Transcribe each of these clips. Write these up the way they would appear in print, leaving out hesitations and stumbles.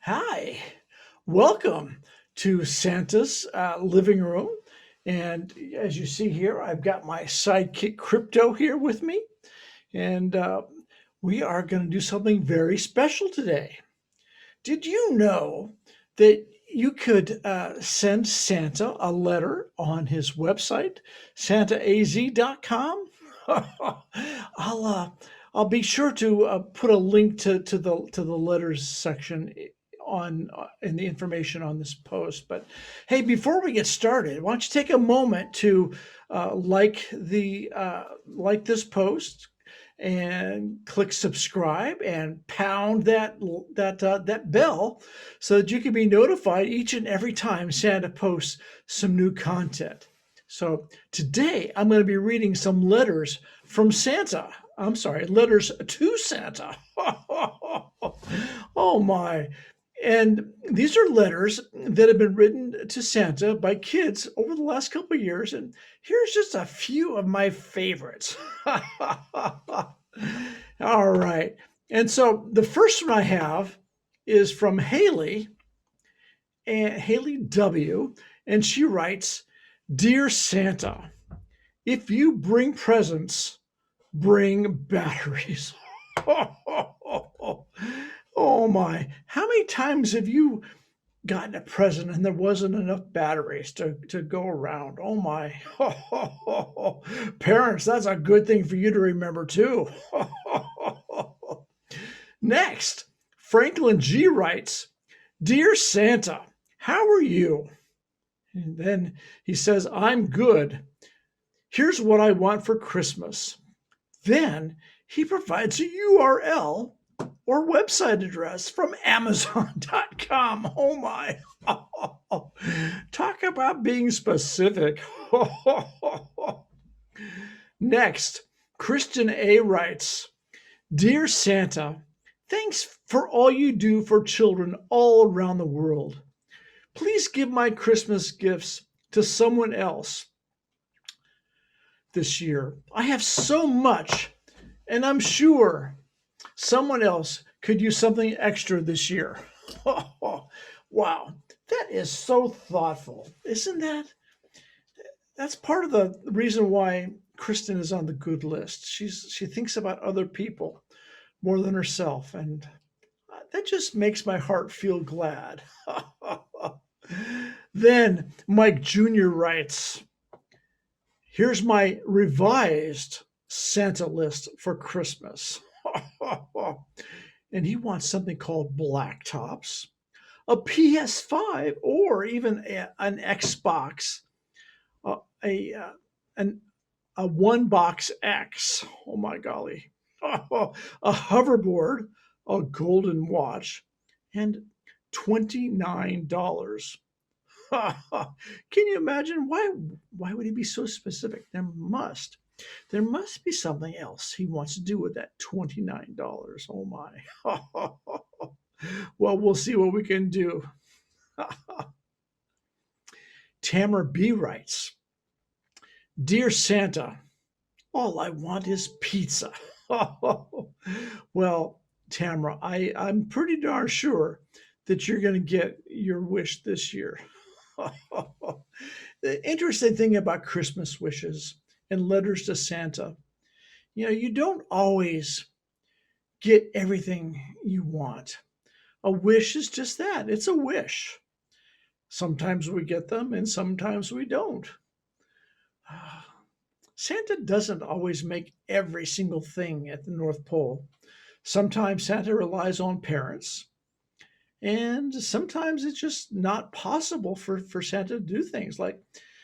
Hi, welcome to Santa's living room. And as you see here, I've got my sidekick Crypto here with me. And we are going to do something very special today. Did you know that you could send Santa a letter on his website, santaaz.com? I'll uh, I'll be sure to put a link to the letters section on in the information on this post. But hey, before we get started, why don't you take a moment to like this post and click subscribe and pound that bell so that you can be notified each and every time Santa posts some new content. So today I'm going to be reading some letters from Santa. I'm sorry, letters to Santa. Oh my. And these are letters that have been written to Santa by kids over the last couple of years. And here's just a few of my favorites. All right. And so the first one I have is from Haley, and Haley W. And she writes, Dear Santa, if you bring presents, bring batteries. Oh my. How many times have you gotten a present and there wasn't enough batteries to go around? Oh my. Parents, that's a good thing for you to remember too. Next, Franklin G writes, Dear Santa, how are you? And then he says, I'm good. Here's what I want for Christmas. Then he provides a URL or website address from Amazon.com. Oh my. Talk about being specific. Next, Kristen A writes, Dear Santa, thanks for all you do for children all around the world. Please give my Christmas gifts to someone else this year. I have so much, and I'm sure someone else could use something extra this year. Wow, that is so thoughtful, isn't that? That's part of the reason why Kristen is on the good list. She thinks about other people more than herself, and that just makes my heart feel glad. Then Mike Jr. writes, Here's my revised Santa list for Christmas. And he wants something called Blacktops, a PS5, or even an Xbox, uh, a uh, an a one box X. Oh my golly, a hoverboard, a golden watch, and $29. Can you imagine why? Why would he be so specific? There must be something else he wants to do with that $29. Oh my. Well, we'll see what we can do. Tamara B writes, Dear Santa, all I want is pizza. Well, Tamara, I'm pretty darn sure that you're going to get your wish this year. The interesting thing about Christmas wishes and letters to Santa, you don't always get everything you want. A wish is just that, it's a wish. Sometimes we get them and sometimes we don't. Santa doesn't always make every single thing at the North Pole. Sometimes Santa relies on parents, and sometimes it's just not possible for Santa to do things. Like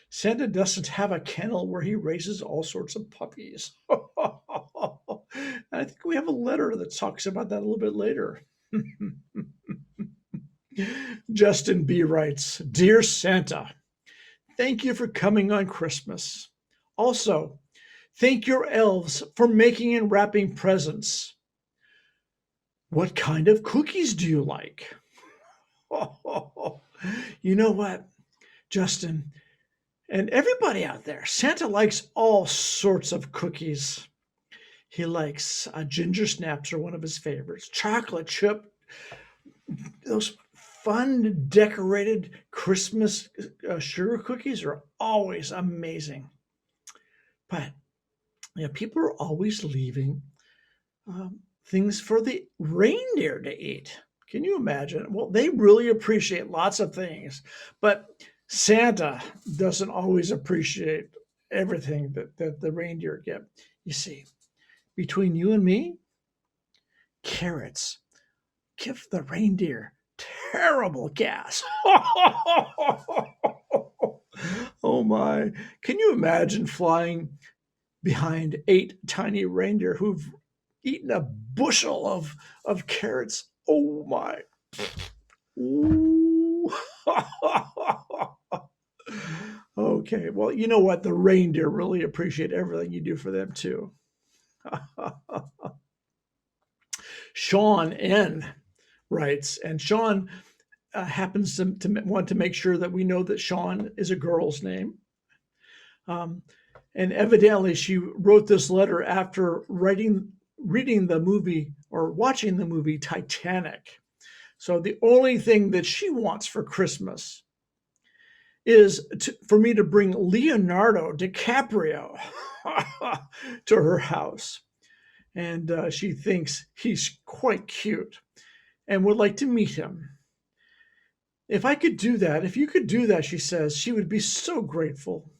Santa doesn't have a kennel where he raises all sorts of puppies. I think we have a letter that talks about that a little bit later. Justin B writes, Dear Santa, thank you for coming on Christmas. Also, thank your elves for making and wrapping presents. What kind of cookies do you like? You know what, Justin, and everybody out there, Santa likes all sorts of cookies. He likes ginger snaps are one of his favorites. Chocolate chip Those fun decorated Christmas sugar cookies are always amazing. But people are always leaving things for the reindeer to eat. Can you imagine? Well, they really appreciate lots of things, but Santa doesn't always appreciate everything that the reindeer get. You see, between you and me, carrots give the reindeer terrible gas. Oh my. Can you imagine flying behind eight tiny reindeer who've eaten a bushel of carrots? Oh my. Ooh. Okay, well, you know what? The reindeer really appreciate everything you do for them too. Sean N writes, and Sean happens to want to make sure that we know that Sean is a girl's name. Um, and evidently, she wrote this letter after reading the movie or watching the movie Titanic. So the only thing that she wants for Christmas is for me to bring Leonardo DiCaprio to her house. And she thinks he's quite cute and would like to meet him. If I could do that, if you could do that, she says, she would be so grateful.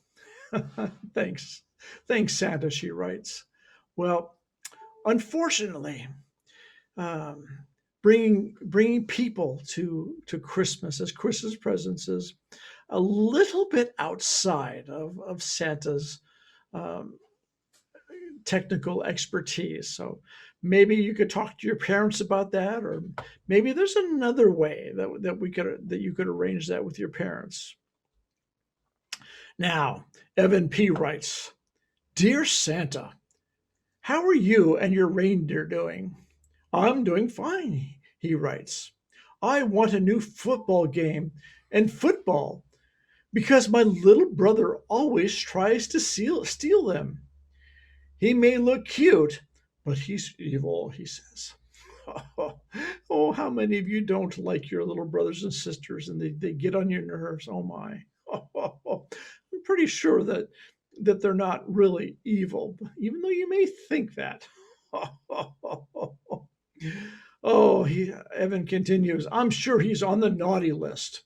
Thanks. Thanks, Santa, she writes. Well, unfortunately, um, bringing people to Christmas as Christmas presents is a little bit outside of Santa's um, technical expertise. So maybe you could talk to your parents about that, or maybe there's another way that you could arrange that with your parents. Now, Evan P writes, "Dear Santa, how are you and your reindeer doing?" "I'm doing fine," he writes. "I want a new football game and football because my little brother always tries to steal them. He may look cute, but he's evil," he says. Oh, how many of you don't like your little brothers and sisters and they get on your nerves? Oh my. I'm pretty sure that they're not really evil, even though you may think that. Oh, Evan continues, "I'm sure he's on the naughty list.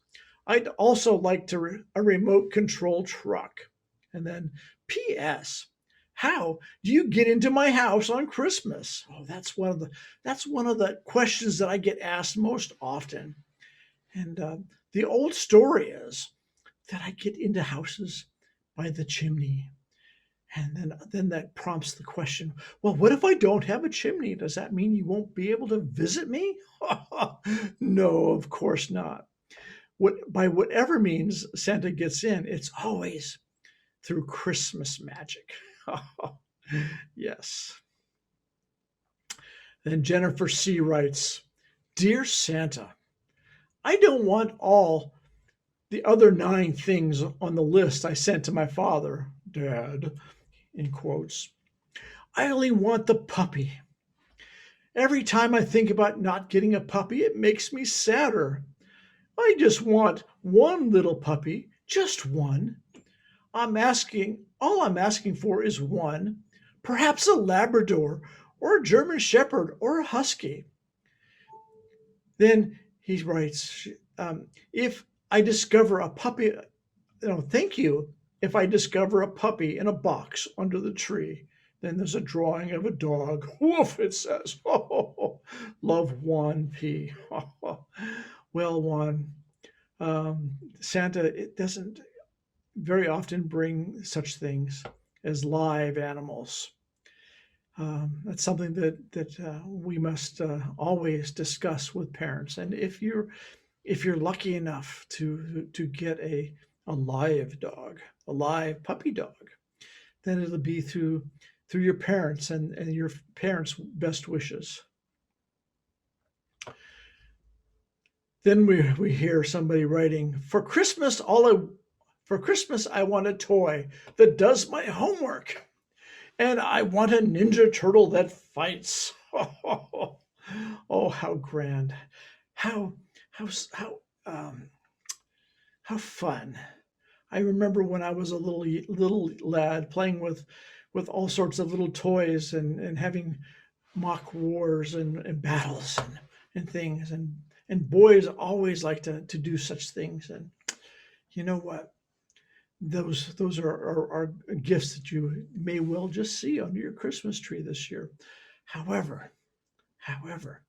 I'd also like a remote control truck." And then, P.S. How do you get into my house on Christmas? Oh, that's one of the questions that I get asked most often. And the old story is that I get into houses by the chimney. And then that prompts the question, well, what if I don't have a chimney? Does that mean you won't be able to visit me? No, of course not. By whatever means Santa gets in, it's always through Christmas magic. Yes. Then Jennifer C writes, "Dear Santa, I don't want all the other 9 things on the list I sent to my father, Dad, in quotes. I only want the puppy. Every time I think about not getting a puppy, it makes me sadder. I just want one little puppy, just one. All I'm asking for is one, perhaps a Labrador or a German Shepherd or a Husky." Then he writes, "If I discover a puppy, thank you. If I discover a puppy in a box under the tree." Then there's a drawing of a dog. Woof, it says. Oh, love Juan P. Well, Juan, Santa, it doesn't very often bring such things as live animals. That's something that we must always discuss with parents. And if you're lucky enough to get a live dog, a live puppy dog, then it'll be through your parents and your parents' best wishes. Then we hear somebody writing, For Christmas I want a toy that does my homework, and I want a Ninja Turtle that fights." Oh, how grand. How how um how fun. I remember when I was a little lad playing with all sorts of little toys and having mock wars and battles and things and boys always like to do such things. And you know what? Those are gifts that you may well just see under your Christmas tree this year. However, however,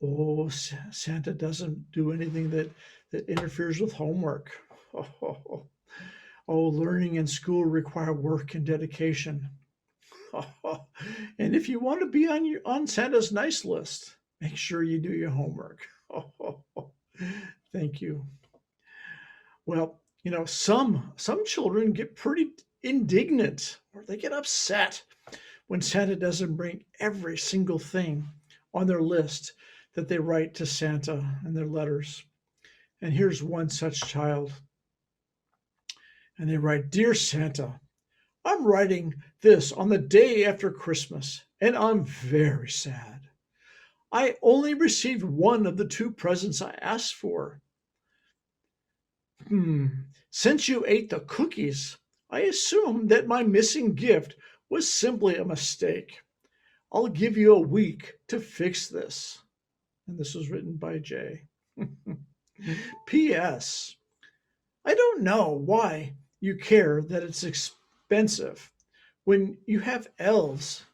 oh, Santa doesn't do anything that interferes with homework. Oh, learning and school require work and dedication. And if you want to be on Santa's nice list, make sure you do your homework. Thank you. Well, some children get pretty indignant or they get upset when Santa doesn't bring every single thing on their list that they write to Santa in their letters. And here's one such child. And they write, "Dear Santa, I'm writing this on the day after Christmas, and I'm very sad. I only received one of the two presents I asked for. Hmm. Since you ate the cookies, I assume that my missing gift was simply a mistake. I'll give you a week to fix this." And this was written by Jay. P.S. I don't know why you care that it's expensive when you have elves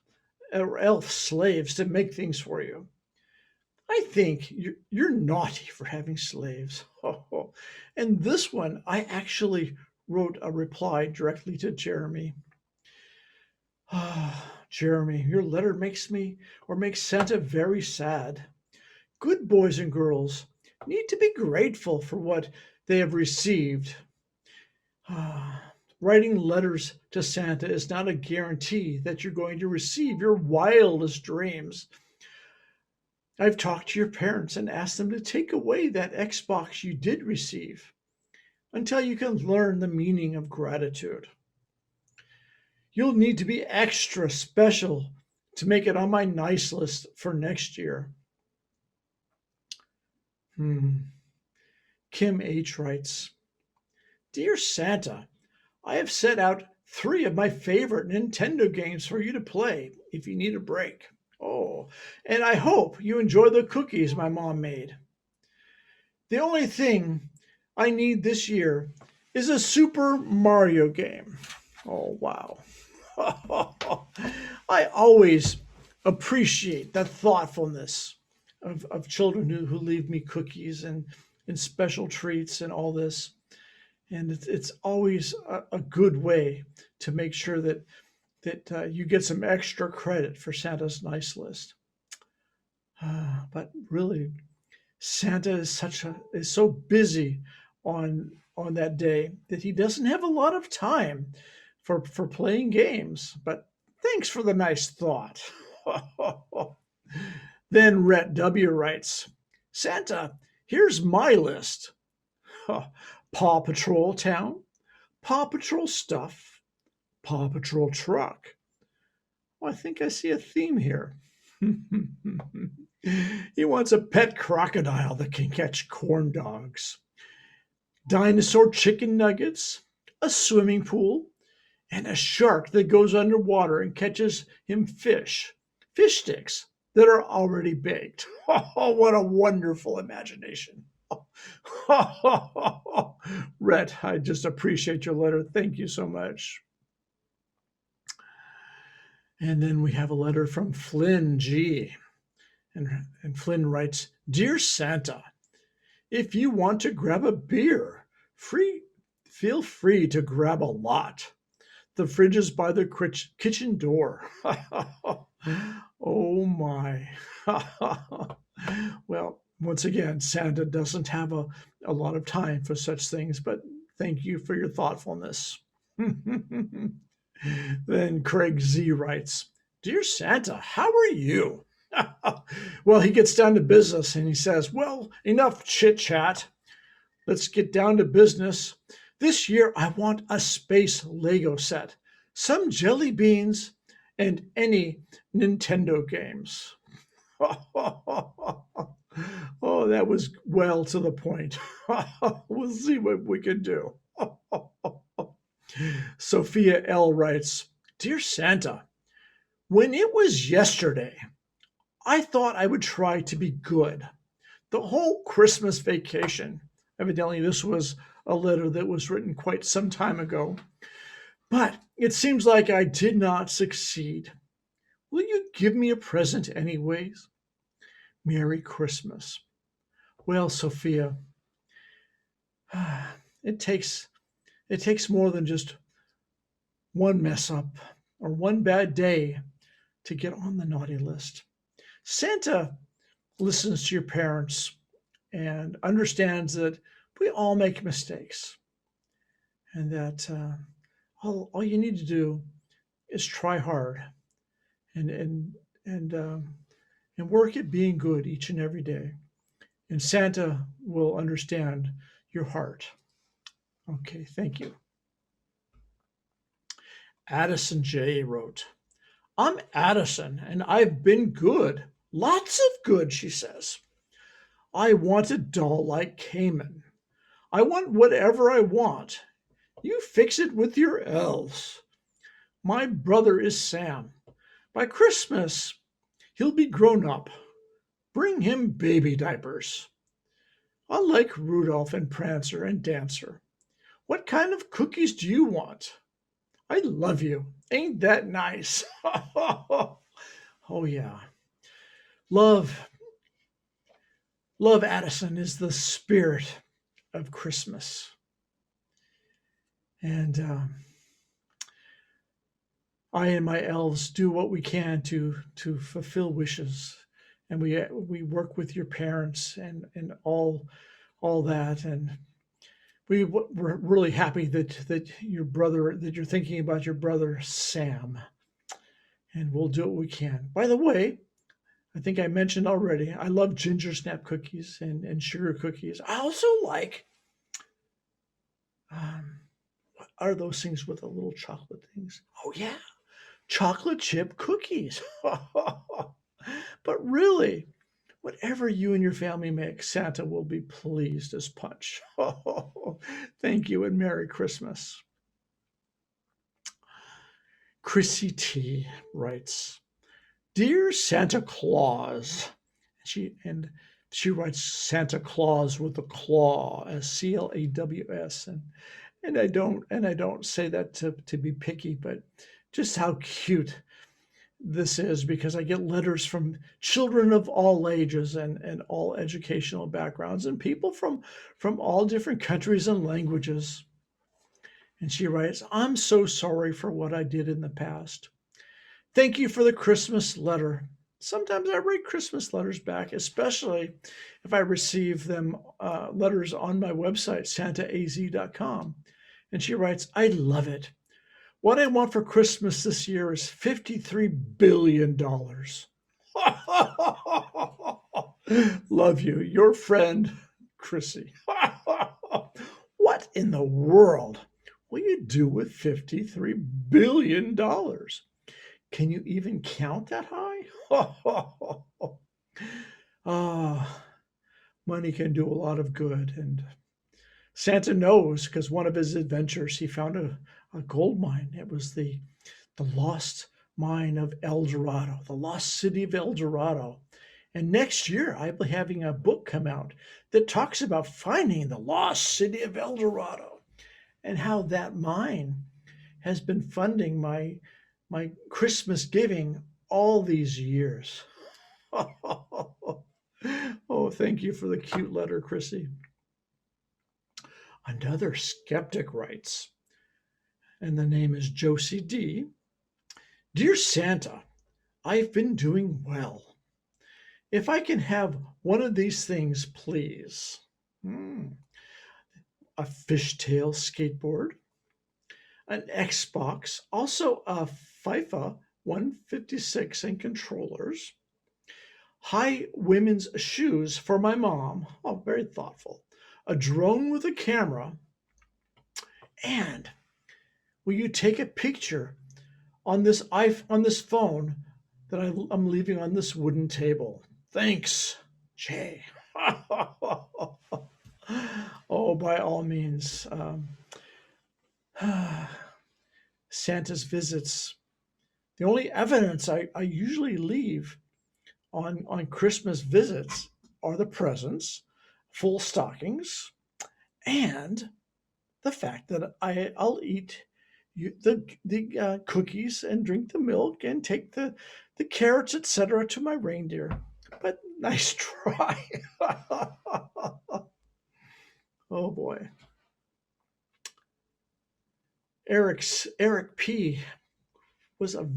or elf slaves to make things for you. I think you're naughty for having slaves. And this one, I actually wrote a reply directly to Jeremy. Jeremy, your letter makes Santa very sad. Good boys and girls need to be grateful for what they have received. Writing letters to Santa is not a guarantee that you're going to receive your wildest dreams. I've talked to your parents and asked them to take away that Xbox you did receive until you can learn the meaning of gratitude. You'll need to be extra special to make it on my nice list for next year. Hmm. Kim H. writes, "Dear Santa, I have set out three of my favorite Nintendo games for you to play if you need a break. Oh, and I hope you enjoy the cookies my mom made. The only thing I need this year is a Super Mario game." Oh, wow. I always appreciate the thoughtfulness of children who leave me cookies and special treats and all this. And it's always a good way to make sure that you get some extra credit for Santa's nice list. But really, Santa is so busy on that day that he doesn't have a lot of time for playing games. But thanks for the nice thought. Then Rhett W. writes, "Santa, here's my list. Paw Patrol Town, Paw Patrol Stuff, Paw Patrol Truck." Well, I think I see a theme here. He wants a pet crocodile that can catch corn dogs, dinosaur chicken nuggets, a swimming pool, and a shark that goes underwater and catches him fish sticks that are already baked. Oh, what a wonderful imagination. Rhett, I just appreciate your letter. Thank you so much. And then we have a letter from Flynn G. And Flynn writes, "Dear Santa, if you want to grab a beer, feel free to grab a lot. The fridge is by the kitchen door." Oh my. Well, once again, Santa doesn't have a lot of time for such things, but thank you for your thoughtfulness. Then Craig Z writes, "Dear Santa, how are you?" Well, he gets down to business and he says, "Well, enough chit chat. Let's get down to business. This year, I want a space Lego set, some jelly beans, and any Nintendo games." Oh, that was well to the point. We'll see what we can do. Sophia L. writes, Dear Santa, when it was yesterday, I thought I would try to be good. The whole Christmas vacation. Evidently, this was a letter that was written quite some time ago. But it seems like I did not succeed. Will you give me a present anyways? Merry Christmas. Well, Sophia, it takes it takes more than just one mess up or one bad day to get on the naughty list. Santa listens to your parents and understands that we all make mistakes and that all you need to do is try hard and and um, and work at being good each and every day. And Santa will understand your heart. Okay, thank you. Addison J. wrote, I'm Addison and I've been good. Lots of good, she says. I want a doll like Cayman. I want whatever I want. You fix it with your elves. My brother is Sam. By Christmas, he'll be grown up. Bring him baby diapers. I like Rudolph and Prancer and Dancer. What kind of cookies do you want? I love you. Ain't that nice? Oh, yeah. Love, love, Addison, is the spirit of Christmas. And I and my elves do what we can to fulfill wishes. And we work with your parents and all that. And we're really happy that your brother that you're thinking about your brother Sam, and we'll do what we can. By the way, I think I mentioned already, I love ginger snap cookies and sugar cookies. I also like what are those things with the little chocolate things? Oh yeah, chocolate chip cookies. But really, whatever you and your family make, Santa will be pleased as punch. Thank you and Merry Christmas. Chrissy T writes, Dear Santa Claus. She writes Santa Claus with a claw, Claws, and I don't say that to be picky, but just how cute this is because I get letters from children of all ages and all educational backgrounds and people from all different countries and languages. And she writes, I'm so sorry for what I did in the past. Thank you for the Christmas letter. Sometimes I write Christmas letters back, especially if I receive them letters on my website, santaaz.com. And she writes, I love it. What I want for Christmas this year is $53 billion. Love you, your friend, Chrissy. What in the world will you do with $53 billion? Can you even count that high? Ah, money can do a lot of good. And Santa knows because one of his adventures, he found a gold mine. It was the lost mine of El Dorado, the lost city of El Dorado. And next year, I'll be having a book come out that talks about finding the lost city of El Dorado and how that mine has been funding my Christmas giving all these years. Oh, thank you for the cute letter, Chrissy. Another skeptic writes, and the name is Josie D. Dear Santa, I've been doing well. If I can have one of these things, please. Hmm. A fishtail skateboard, an Xbox, also a FIFA 156 and controllers, high women's shoes for my mom. Oh, very thoughtful. A drone with a camera. And will you take a picture on this phone that I'm leaving on this wooden table? Thanks, Jay. Oh, by all means. Santa's visits. The only evidence I usually leave on Christmas visits are the presents, full stockings, and the fact that I'll eat the cookies and drink the milk and take the carrots, etc., to my reindeer. But nice try. Oh boy. Eric P was a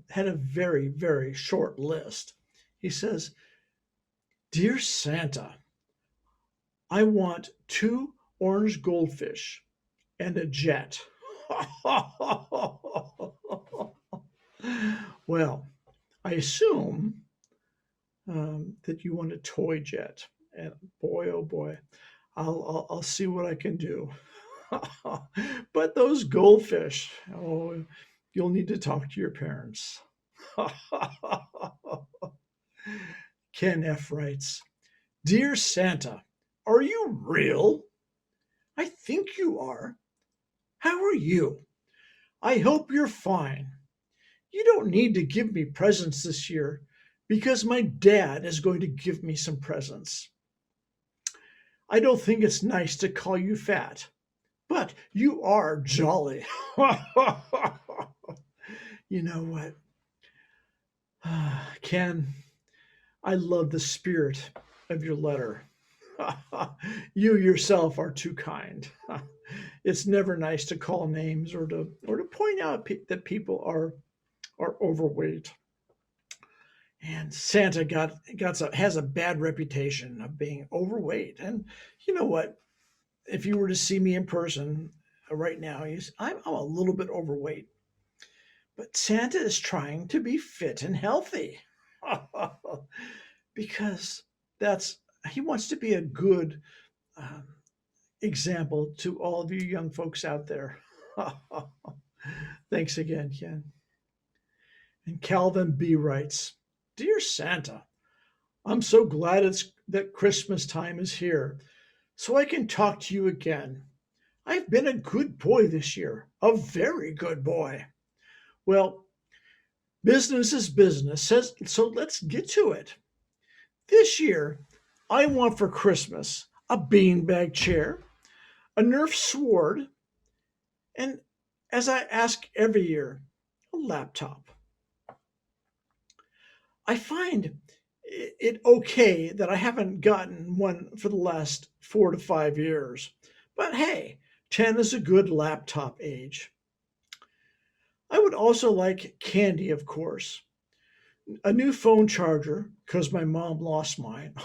had a very short list. He says, "Dear Santa, I want two orange goldfish and a jet." Well, I assume that you want a toy jet, and boy, oh boy, I'll see what I can do. But those goldfish, oh, you'll need to talk to your parents. Ken F writes, "Dear Santa, are you real? I think you are. How are you? I hope you're fine. You don't need to give me presents this year because my dad is going to give me some presents. I don't think it's nice to call you fat, but you are jolly." You know what? Ken, I love the spirit of your letter. You yourself are too kind. It's never nice to call names or to point out that people are overweight. And Santa has a bad reputation of being overweight. And you know what? If you were to see me in person right now, I'm a little bit overweight. But Santa is trying to be fit and healthy because that's he wants to be a good um, example to all of you young folks out there. Thanks again, Ken. And Calvin B writes, "Dear Santa, I'm so glad that Christmas time is here, so I can talk to you again. I've been a good boy this year, a very good boy. Well, business is business, so let's get to it. This year, I want for Christmas a beanbag chair, a Nerf sword, and as I ask every year, a laptop. I find it okay that I haven't gotten one for the last 4 to 5 years. But hey, 10 is a good laptop age. I would also like candy, of course. A new phone charger, because my mom lost mine."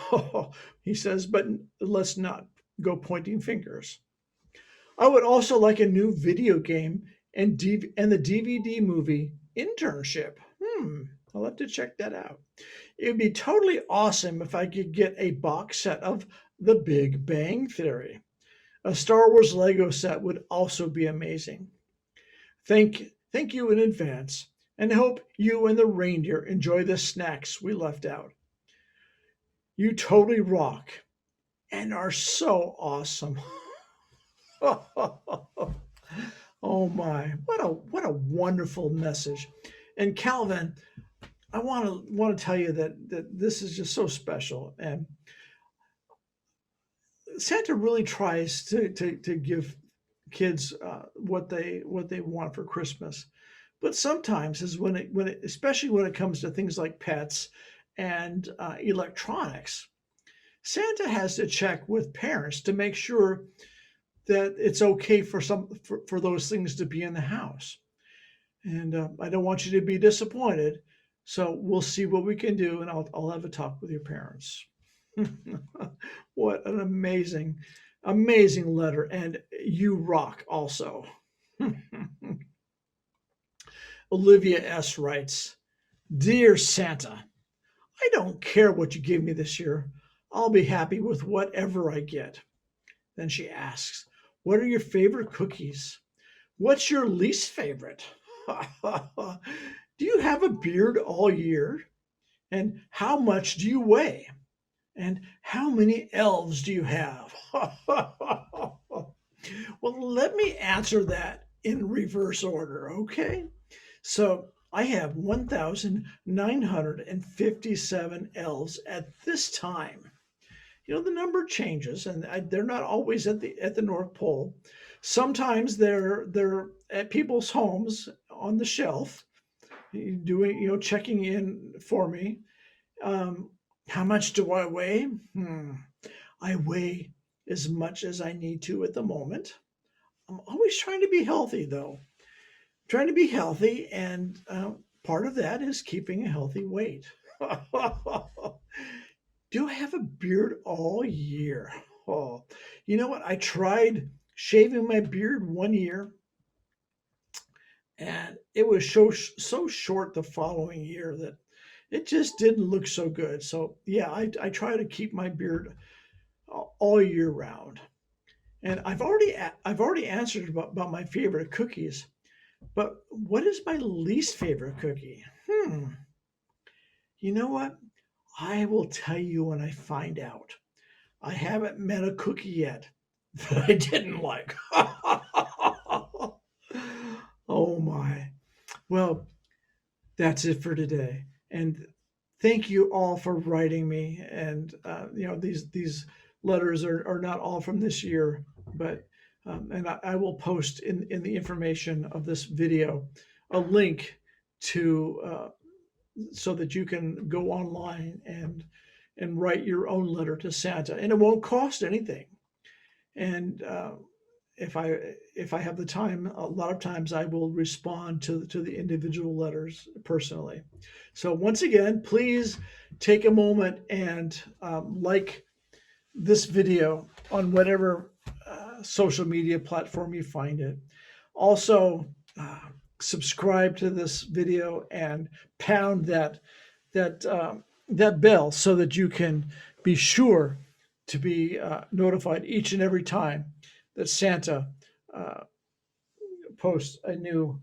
He says, but let's not go pointing fingers. "I would also like a new video game and the DVD movie Internship. I'll have to check that out. It would be totally awesome if I could get a box set of The Big Bang Theory. A Star Wars Lego set would also be amazing. Thank you in advance, and I hope you and the reindeer enjoy the snacks we left out. You totally rock and are so awesome." Oh my, what a wonderful message. And Calvin, I want to tell you that this is just so special, and Santa really tries to give kids what they want for Christmas. But sometimes is when it especially when it comes to things like pets and electronics, Santa has to check with parents to make sure that it's okay for those things to be in the house. And I don't want you to be disappointed. So we'll see what we can do, and I'll have a talk with your parents. What an amazing letter, and you rock also. Olivia S writes, "Dear Santa, I don't care what you give me this year. I'll be happy with whatever I get." Then she asks, "What are your favorite cookies? What's your least favorite? Do you have a beard all year? And how much do you weigh? And how many elves do you have? Well, let me answer that in reverse order, okay? So I have 1,957 elves at this time. The number changes, and they're not always at the North Pole. Sometimes they're at people's homes on the shelf, doing checking in for me. Um, how much do I weigh? I weigh as much as I need to at the moment. I'm always trying to be healthy, though. Trying to be healthy, and part of that is keeping a healthy weight. Do I have a beard all year? Oh, you know what? I tried shaving my beard one year, and it was so short the following year that it just didn't look so good. So yeah, I try to keep my beard all year round. And I've already answered about my favorite cookies, but what is my least favorite cookie? You know what? I will tell you when I find out. I haven't met a cookie yet that I didn't like. Oh my. Well, that's it for today. And thank you all for writing me. And these letters are not all from this year, but and I will post in the information of this video a link to so that you can go online and write your own letter to Santa, and it won't cost anything. And if I have the time, a lot of times I will respond to the individual letters personally. So once again, please take a moment and like this video on whatever social media platform you find it. Also, uh, subscribe to this video and pound that bell so that you can be sure to be notified each and every time that Santa uh, posts a new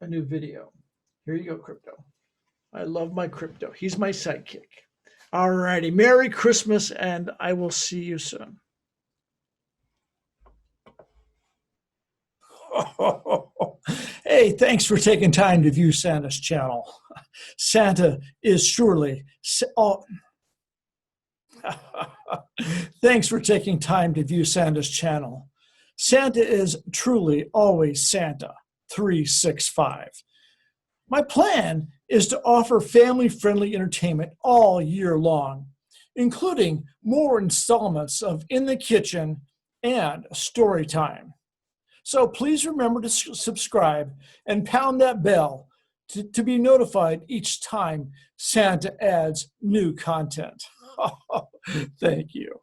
video. Here you go, Crypto. I love my Crypto. He's my sidekick. All righty. Merry Christmas, and I will see you soon. Hey, thanks for taking time to view Santa's channel. Santa is surely. Oh, thanks for taking time to view Santa's channel. Santa is truly always Santa 365. My plan is to offer family-friendly entertainment all year long, including more installments of In the Kitchen and Storytime. So please remember to subscribe and pound that bell to be notified each time Santa adds new content. Thank you.